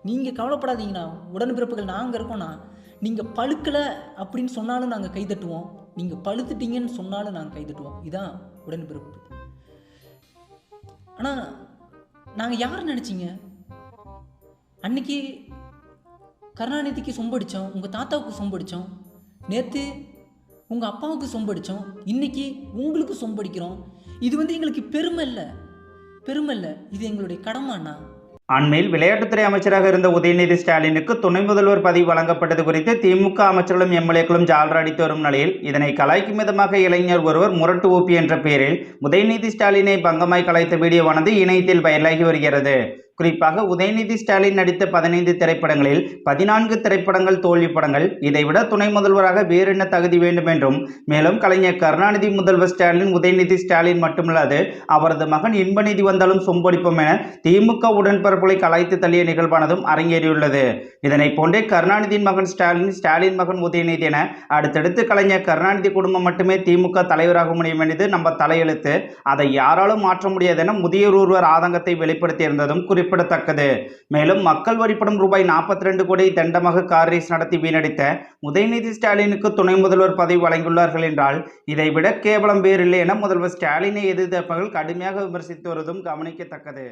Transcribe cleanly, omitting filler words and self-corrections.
நீங்கள் கவலைப்படாதீங்கண்ணா, உடன்பிறப்புகள் நாங்கள் இருக்கோண்ணா. நீங்கள் பழுக்கலை அப்படின்னு சொன்னாலும் நாங்கள் கைதட்டுவோம், நீங்கள் பழுத்துட்டீங்கன்னு சொன்னாலும் நாங்கள் கைதட்டுவோம். இதான் உடன்பிறப்பு. ஆனால் நாங்கள் யார் நினச்சிங்க? அன்னைக்கு கருணாநிதிக்கு சொம்படித்தோம், உங்கள் தாத்தாவுக்கு சொம்படித்தோம், நேற்று உங்கள் அப்பாவுக்கு சொம்படித்தோம், இன்றைக்கி உங்களுக்கு சொம்படிக்கிறோம். இது எங்களுக்கு பெருமை இல்லை, இது எங்களுடைய கடமைண்ணா. அண்மையில் விளையாட்டுத்துறை அமைச்சராக இருந்த உதயநிதி ஸ்டாலினுக்கு துணை முதல்வர் பதவி வழங்கப்பட்டது குறித்து திமுக அமைச்சர்களும் எம்எல்ஏக்களும் ஜால்ரா அடித்து வரும் நிலையில் இதனை கலாய்க்கும் விதமாக இளைஞர் ஒருவர் முரட்டு ஊப்பி என்ற பெயரில் உதயநிதி ஸ்டாலினை பங்கமாய் கலாய்த்த வீடியோவானது இணையத்தில் வைரலாகி வருகிறது. குறிப்பாக உதயநிதி ஸ்டாலின் நடித்த 15 திரைப்படங்களில் 14 திரைப்படங்கள் தோல்வி படங்கள். இதைவிட துணை முதல்வராக வேறு என்ன தகுதி வேண்டும் என்றும், மேலும் கலைஞர் கருணாநிதி, முதல்வர் ஸ்டாலின், உதயநிதி ஸ்டாலின் மட்டுமல்லாது அவரது மகன் இன்பநிதி வந்தாலும் சொம்படிப்போம் என திமுக உடன்பிறப்புகளை கலாய்த்து தள்ளிய நிகழ்வானதும் அரங்கேறியுள்ளது. இதனை போன்றே கருணாநிதியின் மகன் ஸ்டாலின், ஸ்டாலின் மகன் உதயநிதி என அடுத்தடுத்து கலைஞர் கருணாநிதி குடும்பம் மட்டுமே திமுக தலைவராக முடியும் என்பது நம்ம தலையெழுத்து, அதை யாராலும் மாற்ற முடியாது என முதியோர் ஒருவர் ஆதங்கத்தை வெளிப்படுத்தியிருந்ததும் குறிப்பிடத்தக்கது. மேலும் மக்கள் வரிப்படம் ரூபாய் 42 கோடி தண்டமாக கார் ரேஸ் நடத்தி வீணடித்த உதயநிதி ஸ்டாலினுக்கு துணை முதல்வர் பதவி வழங்கியுள்ளார்கள் என்றால் இதைவிட கேவலம் வேறில்லை என முதல்வர் ஸ்டாலினை எதிர்த்தவர்கள் கடுமையாக விமர்சித்து வருவதும் கவனிக்கத்தக்கது.